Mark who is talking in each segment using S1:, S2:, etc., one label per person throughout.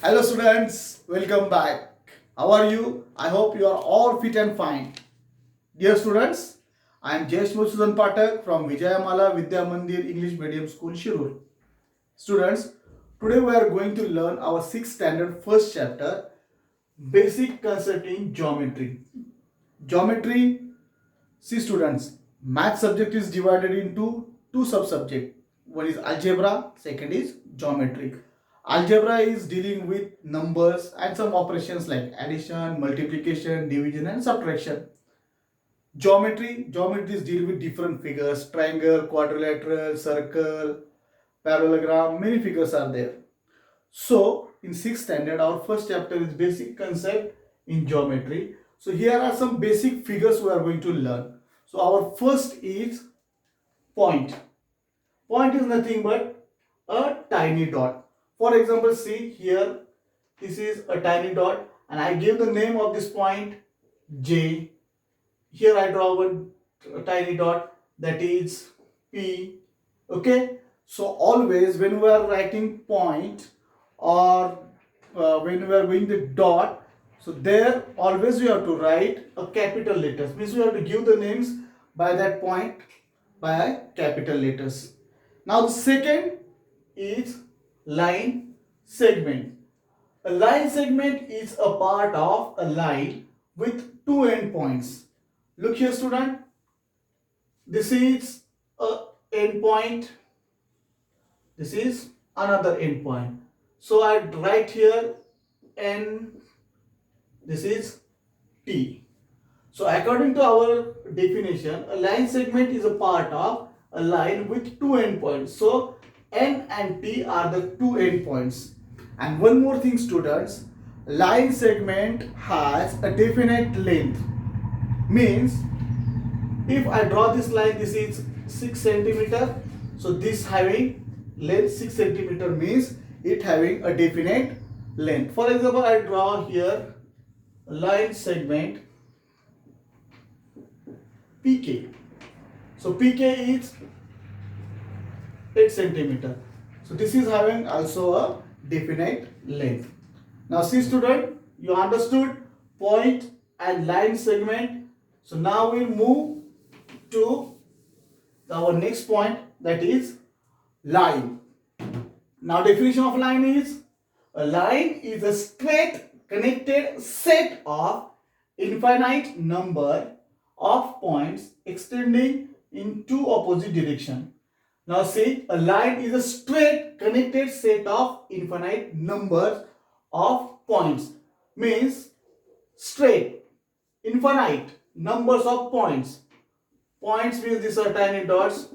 S1: Hello students, welcome back. How are you? I hope you are all fit and fine. Dear students, I am Jesh Sudan Patak from Vijayamala Vidya Mandir English Medium School, Shirur. Students, today we are going to learn our 6th standard first chapter, Basic Concept in Geometry. Geometry, see students, math subject is divided into two sub-subjects. One is algebra, second is geometry. Algebra is dealing with numbers and some operations like addition, multiplication, division and subtraction. Geometry is deal with different figures, triangle, quadrilateral, circle, parallelogram, many figures are there. So in 6th standard, our first chapter is basic concept in geometry. So here are some basic figures we are going to learn. So our first is point. Point is nothing but a tiny dot. For example, see here, this is a tiny dot and I give the name of this point J. Here I draw a tiny dot, that is P. Okay. So always when we are writing point or when we are going the dot, so there always we have to write a capital letters. Means we have to give the names by that point by capital letters. Now the second is line segment. A line segment is a part of a line with two endpoints. Look here student, this is a endpoint, this is another endpoint. So I write here N, this is T. So according to our definition, a line segment is a part of a line with two endpoints. So N and T are the two endpoints. And one more thing students, line segment has a definite length. Means if I draw this line, this is 6 centimeter. So this having length 6 centimeter means it having a definite length. For example, I draw here a line segment PK. So PK is 8 centimeter. So this is having also a definite length. Now see student, you understood point and line segment. So now we move to our next point, that is line. Now definition of line is, a line is a straight connected set of infinite number of points extending in two opposite directions. Now see, a line is a straight connected set of infinite numbers of points. Means straight, infinite numbers of points. Points means these are tiny dots.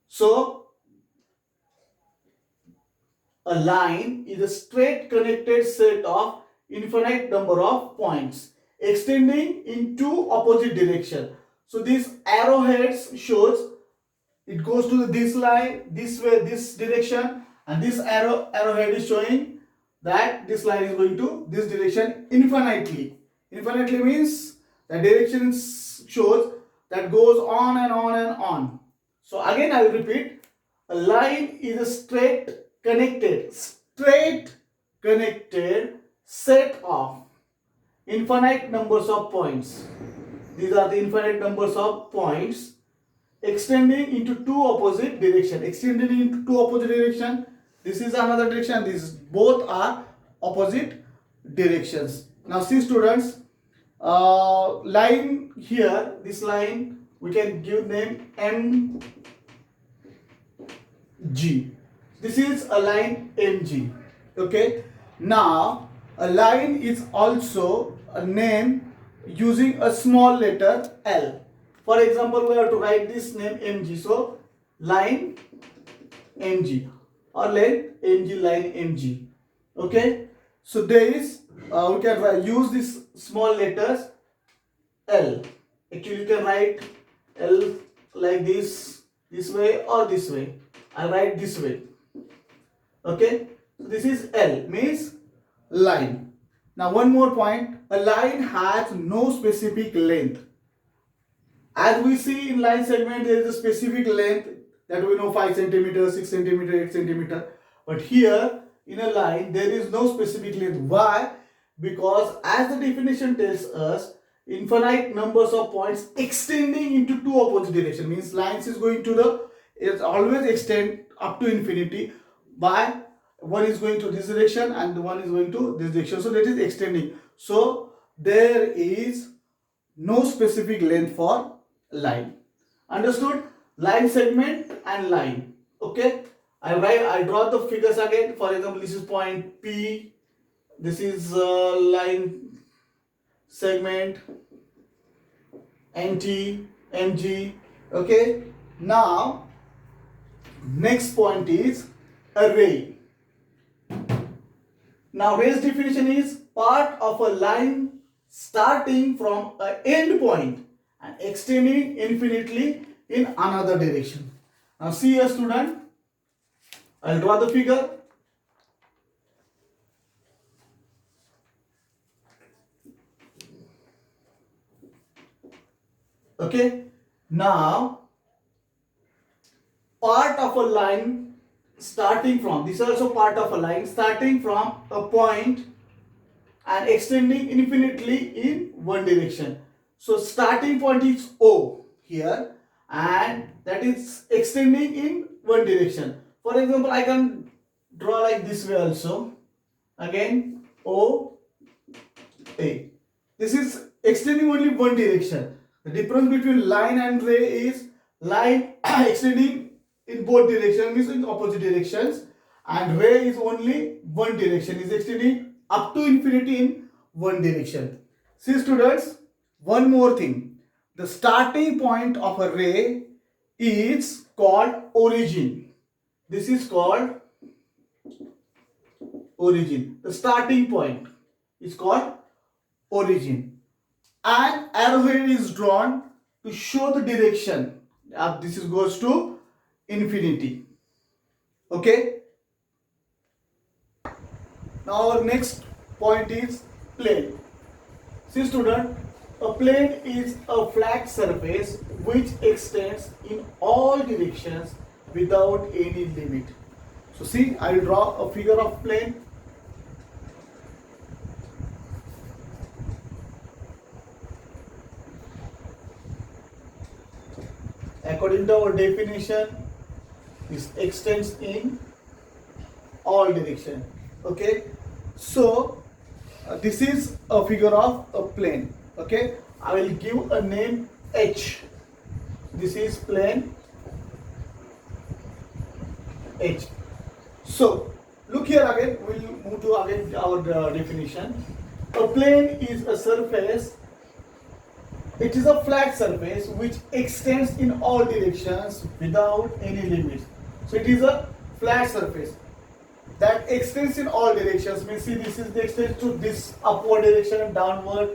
S1: So a line is a straight connected set of infinite number of points extending in two opposite directions. So these arrowheads shows it goes to this line, this way, this direction, and this arrowhead is showing that this line is going to this direction infinitely. Infinitely means the direction shows that goes on and on and on. So again I will repeat, a line is a straight connected set of infinite numbers of points. These are the infinite numbers of points extending into two opposite direction. Extending into two opposite direction. This is another direction. These both are opposite directions. Now see students, line here, this line we can give name MG. This is a line MG. Okay. Now a line is also a name using a small letter L. For example, we have to write this name MG. So line MG or length MG, line MG. Okay. So there is we can use this small letters L. Actually, you can write L like this way or this way. I write this way. Okay. So this is L, means line. Now one more point, a line has no specific length. As we see in line segment, there is a specific length, that we know 5 centimeters, 6 centimeter, 8 centimeter. But here in a line there is no specific length. Why? Because as the definition tells us, infinite numbers of points extending into two opposite direction, means lines is going to the, it's always extend up to infinity by one is going to this direction and one is going to this direction, so that is extending. So there is no specific length for line. Understood? Line, segment and line. Okay, I draw the figures again. For example, this is point P, this is line, segment NT, MG. Okay, now next point is a ray. Now ray's definition is part of a line starting from an end point and extending infinitely in another direction. Now see here student, I'll draw the figure. Okay, now part of a line starting from, this is also part of a line starting from a point and extending infinitely in one direction. So starting point is O here and that is extending in one direction. For example, I can draw like this way also. Again O, A. This is extending only one direction. The difference between line and ray is line extending in both directions, means in opposite directions, and ray is only one direction, is extending up to infinity in one direction. See students, one more thing. The starting point of a ray is called origin. This is called origin. The starting point is called origin. An arrowhead is drawn to show the direction. This is goes to infinity. Okay. Now our next point is plane. See student, a plane is a flat surface which extends in all directions without any limit. So see, I will draw a figure of plane. According to our definition, this extends in all direction. Okay, so this is a figure of a plane. Okay, I will give a name H. This is plane H. So look here again, we will move to again our definition. A plane is a surface. It is a flat surface which extends in all directions without any limits. So it is a flat surface that extends in all directions. Means see, this is the extends to this upward direction and downward,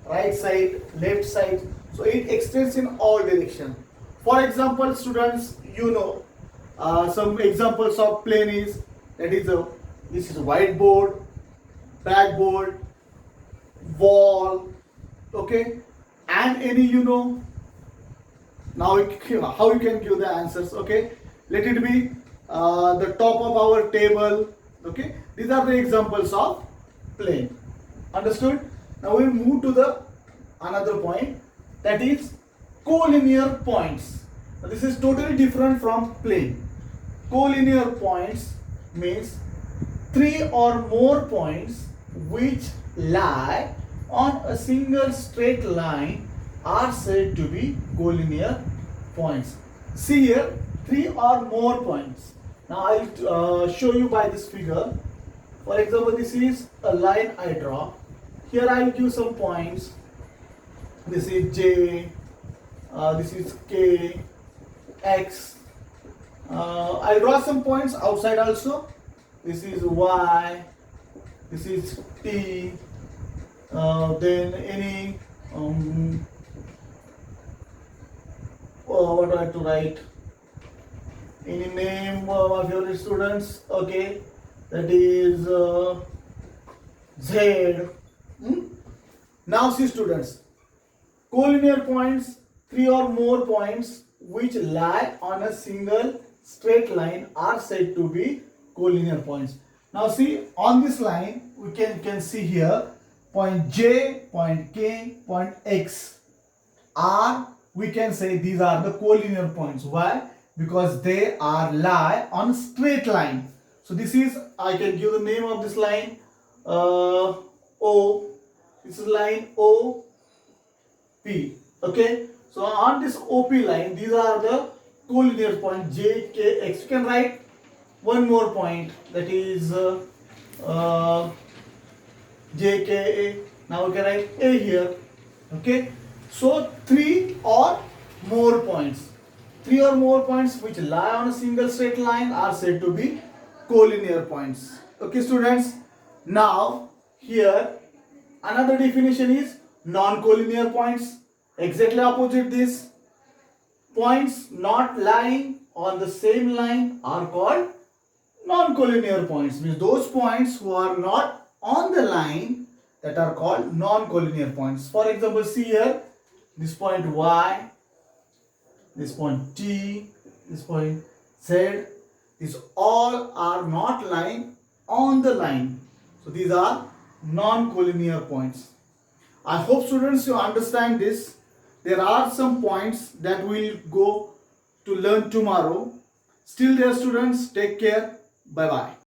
S1: right side, left side. So it extends in all directions. For example, students, you know some examples of plane is, that is a, this is a whiteboard, blackboard, wall. Okay, and any, you know, now how you can give the answers. Okay, let it be the top of our table. Okay, these are the examples of plane. Understood? Now we move to the another point, that is collinear points. Now, this is totally different from plane. Collinear points means three or more points which lie on a single straight line are said to be collinear points. See here, three or more points. Now I'll show you by this figure. For example, this is a line I draw. Here I'll give some points. This is J, this is K, X. I'll draw some points outside also. This is Y, this is T, then any what do I have to write? Any name of your students? Okay, that is Z. Now see students, collinear points, three or more points which lie on a single straight line are said to be collinear points. Now see, on this line we can see here point J, point K, point X are, we can say these are the collinear points. Why? Because they are lie on straight line. So this is, I can give the name of this line O. This is line OP. Okay. So on this OP line, these are the collinear points J, K, X. You can write one more point, that is J, K, A. Now we can write A here. Okay. So three or more points. Three or more points which lie on a single straight line are said to be collinear points. Okay, students. Now here another definition is non-collinear points. Exactly opposite this. Points not lying on the same line are called non-collinear points. Means those points who are not on the line, that are called non-collinear points. For example, see here, this point Y, this point T, this point Z, these all are not lying on the line. So these are non-collinear points. I hope students you understand this. There are some points that we'll go to learn tomorrow. Still there students, take care. Bye bye.